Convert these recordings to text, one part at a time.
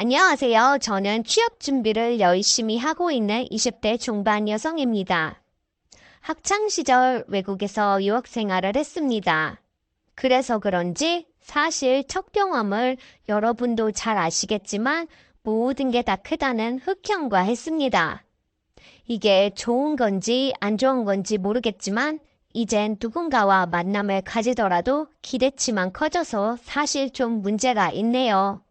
안녕하세요. 저는 취업 준비를 열심히 하고 있는 20대 중반 여성입니다. 학창 시절 외국에서 유학 생활을 했습니다. 그래서 그런지 사실 첫 경험을 여러분도 잘 아시겠지만 모든 게 다 크다는 흑형과 했습니다. 이게 좋은 건지 안 좋은 건지 모르겠지만 이젠 누군가와 만남을 가지더라도 기대치만 커져서 사실 좀 문제가 있네요.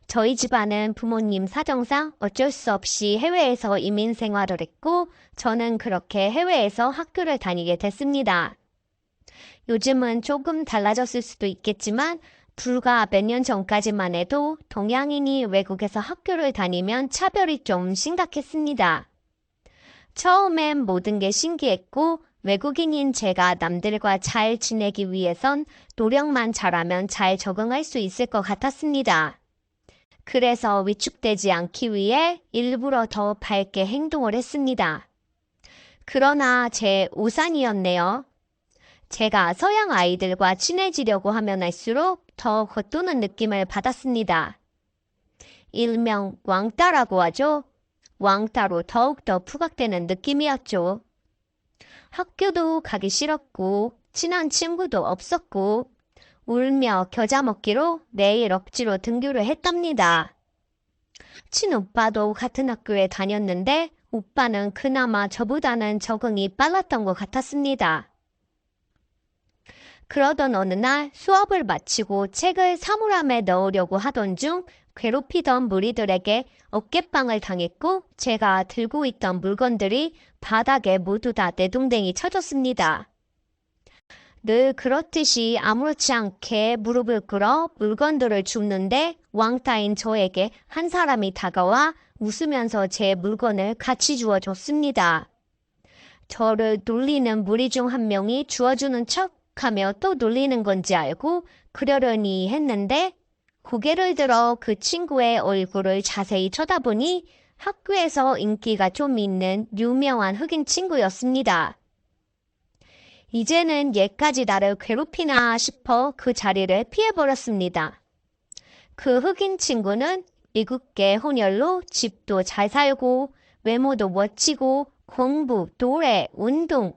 저희 집안은 부모님 사정상 어쩔 수 없이 해외에서 이민 생활을 했고 저는 그렇게 해외에서 학교를 다니게 됐습니다. 요즘은 조금 달라졌을 수도 있겠지만 불과 몇 년 전까지만 해도 동양인이 외국에서 학교를 다니면 차별이 좀 심각했습니다. 처음엔 모든 게 신기했고 외국인인 제가 남들과 잘 지내기 위해선 노력만 잘하면 잘 적응할 수 있을 것 같았습니다. 그래서 위축되지 않기 위해 일부러 더 밝게 행동을 했습니다. 그러나 제 우산이었네요. 제가 서양 아이들과 친해지려고 하면 할수록 더 겉도는 느낌을 받았습니다. 일명 왕따라고 하죠. 왕따로 더욱더 부각되는 느낌이었죠. 학교도 가기 싫었고 친한 친구도 없었고 울며 겨자 먹기로 매일 억지로 등교를 했답니다. 친오빠도 같은 학교에 다녔는데 오빠는 그나마 저보다는 적응이 빨랐던 것 같았습니다. 그러던 어느 날 수업을 마치고 책을 사물함에 넣으려고 하던 중 괴롭히던 무리들에게 어깨빵을 당했고 제가 들고 있던 물건들이 바닥에 모두 다 내동댕이 쳐졌습니다. 늘 그렇듯이 아무렇지 않게 무릎을 꿇어 물건들을 줍는데 왕따인 저에게 한 사람이 다가와 웃으면서 제 물건을 같이 주워줬습니다. 저를 놀리는 무리 중 한 명이 주워주는 척하며 또 놀리는 건지 알고 그러려니 했는데 고개를 들어 그 친구의 얼굴을 자세히 쳐다보니 학교에서 인기가 좀 있는 유명한 흑인 친구였습니다. 이제는 얘까지 나를 괴롭히나 싶어 그 자리를 피해버렸습니다. 그 흑인 친구는 미국계 혼혈로 집도 잘 살고 외모도 멋지고 공부, 노래, 운동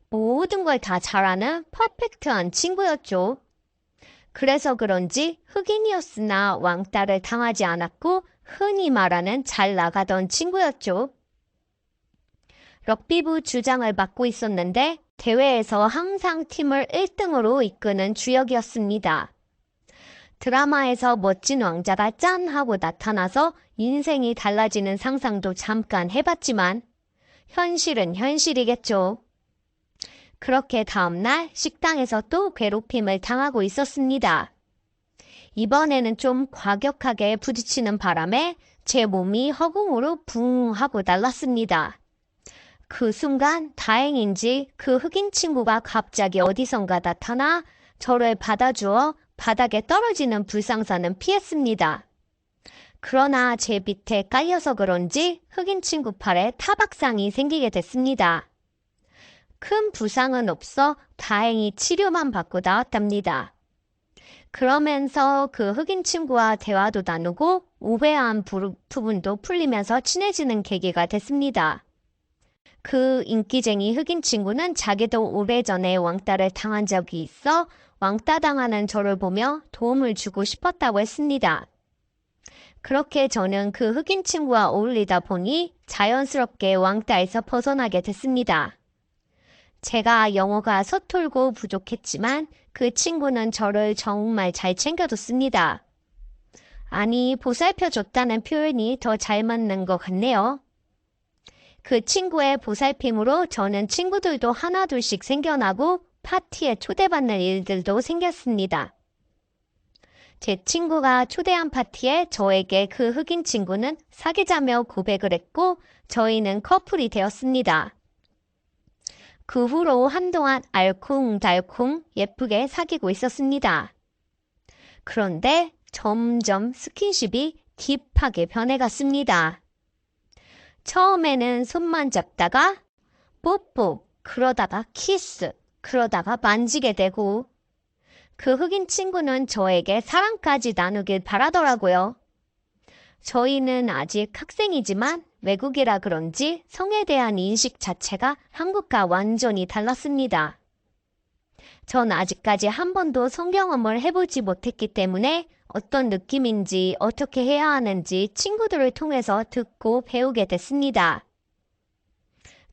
모든 걸 다 잘하는 퍼펙트한 친구였죠. 그래서 그런지 흑인이었으나 왕따를 당하지 않았고 흔히 말하는 잘 나가던 친구였죠. 럭비부 주장을 맡고 있었는데 대회에서 항상 팀을 1등으로 이끄는 주역이었습니다. 드라마에서 멋진 왕자가 짠 하고 나타나서 인생이 달라지는 상상도 잠깐 해봤지만 현실은 현실이겠죠. 그렇게 다음날 식당에서 또 괴롭힘을 당하고 있었습니다. 이번에는 좀 과격하게 부딪히는 바람에 제 몸이 허공으로 붕 하고 날랐습니다. 그 순간 다행인지 그 흑인 친구가 갑자기 어디선가 나타나 저를 받아주어 바닥에 떨어지는 불상사는 피했습니다. 그러나 제 밑에 깔려서 그런지 흑인 친구 팔에 타박상이 생기게 됐습니다. 큰 부상은 없어 다행히 치료만 받고 나왔답니다. 그러면서 그 흑인 친구와 대화도 나누고 오해한 부분도 풀리면서 친해지는 계기가 됐습니다. 그 인기쟁이 흑인 친구는 자기도 오래전에 왕따를 당한 적이 있어 왕따 당하는 저를 보며 도움을 주고 싶었다고 했습니다. 그렇게 저는 그 흑인 친구와 어울리다 보니 자연스럽게 왕따에서 벗어나게 됐습니다. 제가 영어가 서툴고 부족했지만 그 친구는 저를 정말 잘 챙겨줬습니다. 아니, 보살펴줬다는 표현이 더 잘 맞는 것 같네요. 그 친구의 보살핌으로 저는 친구들도 하나둘씩 생겨나고 파티에 초대받는 일들도 생겼습니다. 제 친구가 초대한 파티에 저에게 그 흑인 친구는 사귀자며 고백을 했고 저희는 커플이 되었습니다. 그 후로 한동안 알콩달콩 예쁘게 사귀고 있었습니다. 그런데 점점 스킨십이 딥하게 변해갔습니다. 처음에는 손만 잡다가 뽀뽀, 그러다가 키스, 그러다가 만지게 되고 그 흑인 친구는 저에게 사랑까지 나누길 바라더라고요. 저희는 아직 학생이지만 외국이라 그런지 성에 대한 인식 자체가 한국과 완전히 달랐습니다. 전 아직까지 한 번도 성경험을 해보지 못했기 때문에 어떤 느낌인지 어떻게 해야 하는지 친구들을 통해서 듣고 배우게 됐습니다.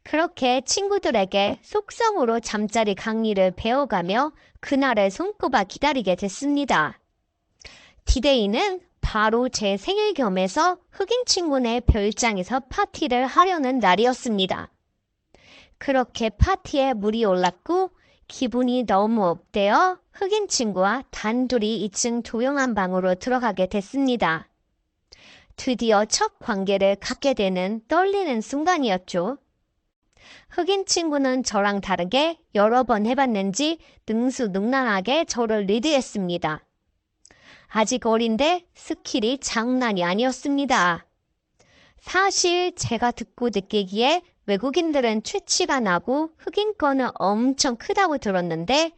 그렇게 친구들에게 속성으로 잠자리 강의를 배워가며 그날을 손꼽아 기다리게 됐습니다. 디데이는 바로 제 생일 겸해서 흑인 친구네 별장에서 파티를 하려는 날이었습니다. 그렇게 파티에 물이 올랐고 기분이 너무 업되어 흑인 친구와 단둘이 2층 조용한 방으로 들어가게 됐습니다. 드디어 첫 관계를 갖게 되는 떨리는 순간이었죠. 흑인 친구는 저랑 다르게 여러 번 해봤는지 능수능란하게 저를 리드했습니다. 아직 어린데 스킬이 장난이 아니었습니다. 사실 제가 듣고 느끼기에 외국인들은 최치가 나고 흑인 거는 엄청 크다고 들었는데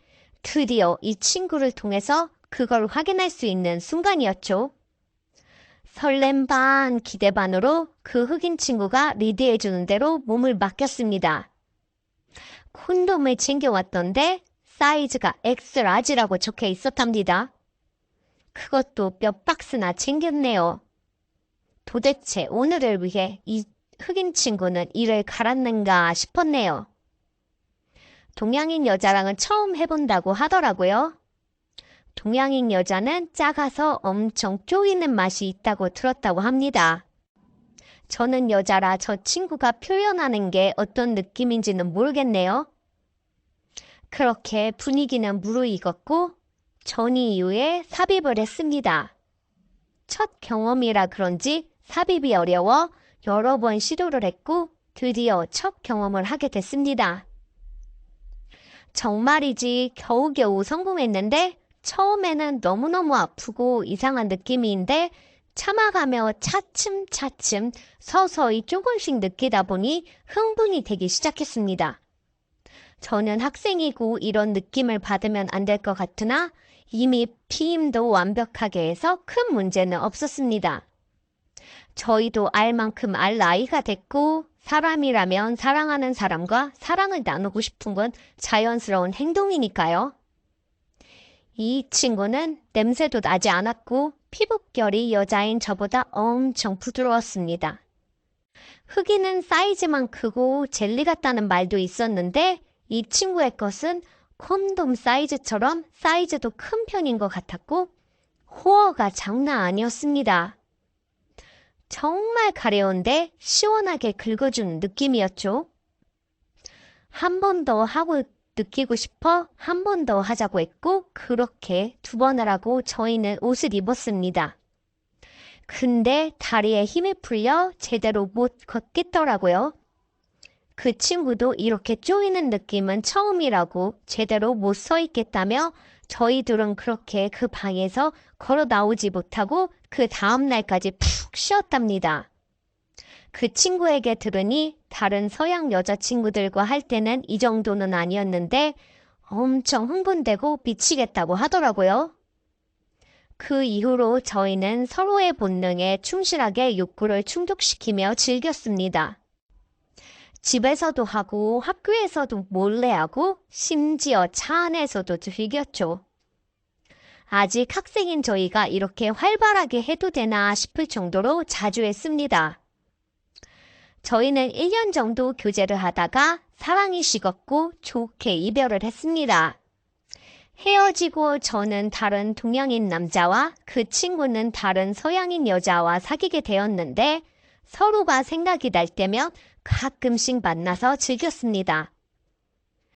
드디어 이 친구를 통해서 그걸 확인할 수 있는 순간이었죠. 설렘 반 기대 반으로 그 흑인 친구가 리드해주는 대로 몸을 맡겼습니다. 콘돔을 챙겨왔던데 사이즈가 엑스라지라고 적혀 있었답니다. 그것도 몇 박스나 챙겼네요. 도대체 오늘을 위해 이 흑인 친구는 이를 갈았는가 싶었네요. 동양인 여자랑은 처음 해본다고 하더라고요. 동양인 여자는 작아서 엄청 쪼이는 맛이 있다고 들었다고 합니다. 저는 여자라 저 친구가 표현하는 게 어떤 느낌인지는 모르겠네요. 그렇게 분위기는 무르익었고 전이 이후에 삽입을 했습니다. 첫 경험이라 그런지 삽입이 어려워 여러 번 시도를 했고 드디어 첫 경험을 하게 됐습니다. 정말이지 겨우겨우 성공했는데 처음에는 너무너무 아프고 이상한 느낌인데 참아가며 차츰차츰 서서히 조금씩 느끼다 보니 흥분이 되기 시작했습니다. 저는 학생이고 이런 느낌을 받으면 안 될 것 같으나 이미 피임도 완벽하게 해서 큰 문제는 없었습니다. 저희도 알 만큼 알 나이가 됐고 사람이라면 사랑하는 사람과 사랑을 나누고 싶은 건 자연스러운 행동이니까요. 이 친구는 냄새도 나지 않았고 피부결이 여자인 저보다 엄청 부드러웠습니다. 흑인은 사이즈만 크고 젤리 같다는 말도 있었는데 이 친구의 것은 콘돔 사이즈처럼 사이즈도 큰 편인 것 같았고 호어가 장난 아니었습니다. 정말 가려운데 시원하게 긁어준 느낌이었죠. 한 번 더 하고 느끼고 싶어 한 번 더 하자고 했고 그렇게 2번을 하고 저희는 옷을 입었습니다. 근데 다리에 힘이 풀려 제대로 못 걷겠더라고요. 그 친구도 이렇게 쪼이는 느낌은 처음이라고 제대로 못 서 있겠다며 저희 둘은 그렇게 그 방에서 걸어 나오지 못하고 그 다음 날까지 푹 쉬었답니다. 그 친구에게 들으니 다른 서양 여자친구들과 할 때는 이 정도는 아니었는데 엄청 흥분되고 미치겠다고 하더라고요. 그 이후로 저희는 서로의 본능에 충실하게 욕구를 충족시키며 즐겼습니다. 집에서도 하고 학교에서도 몰래 하고 심지어 차 안에서도 즐겼죠. 아직 학생인 저희가 이렇게 활발하게 해도 되나 싶을 정도로 자주 했습니다. 저희는 1년 정도 교제를 하다가 사랑이 식었고 좋게 이별을 했습니다. 헤어지고 저는 다른 동양인 남자와 그 친구는 다른 서양인 여자와 사귀게 되었는데 서로가 생각이 날 때면 가끔씩 만나서 즐겼습니다.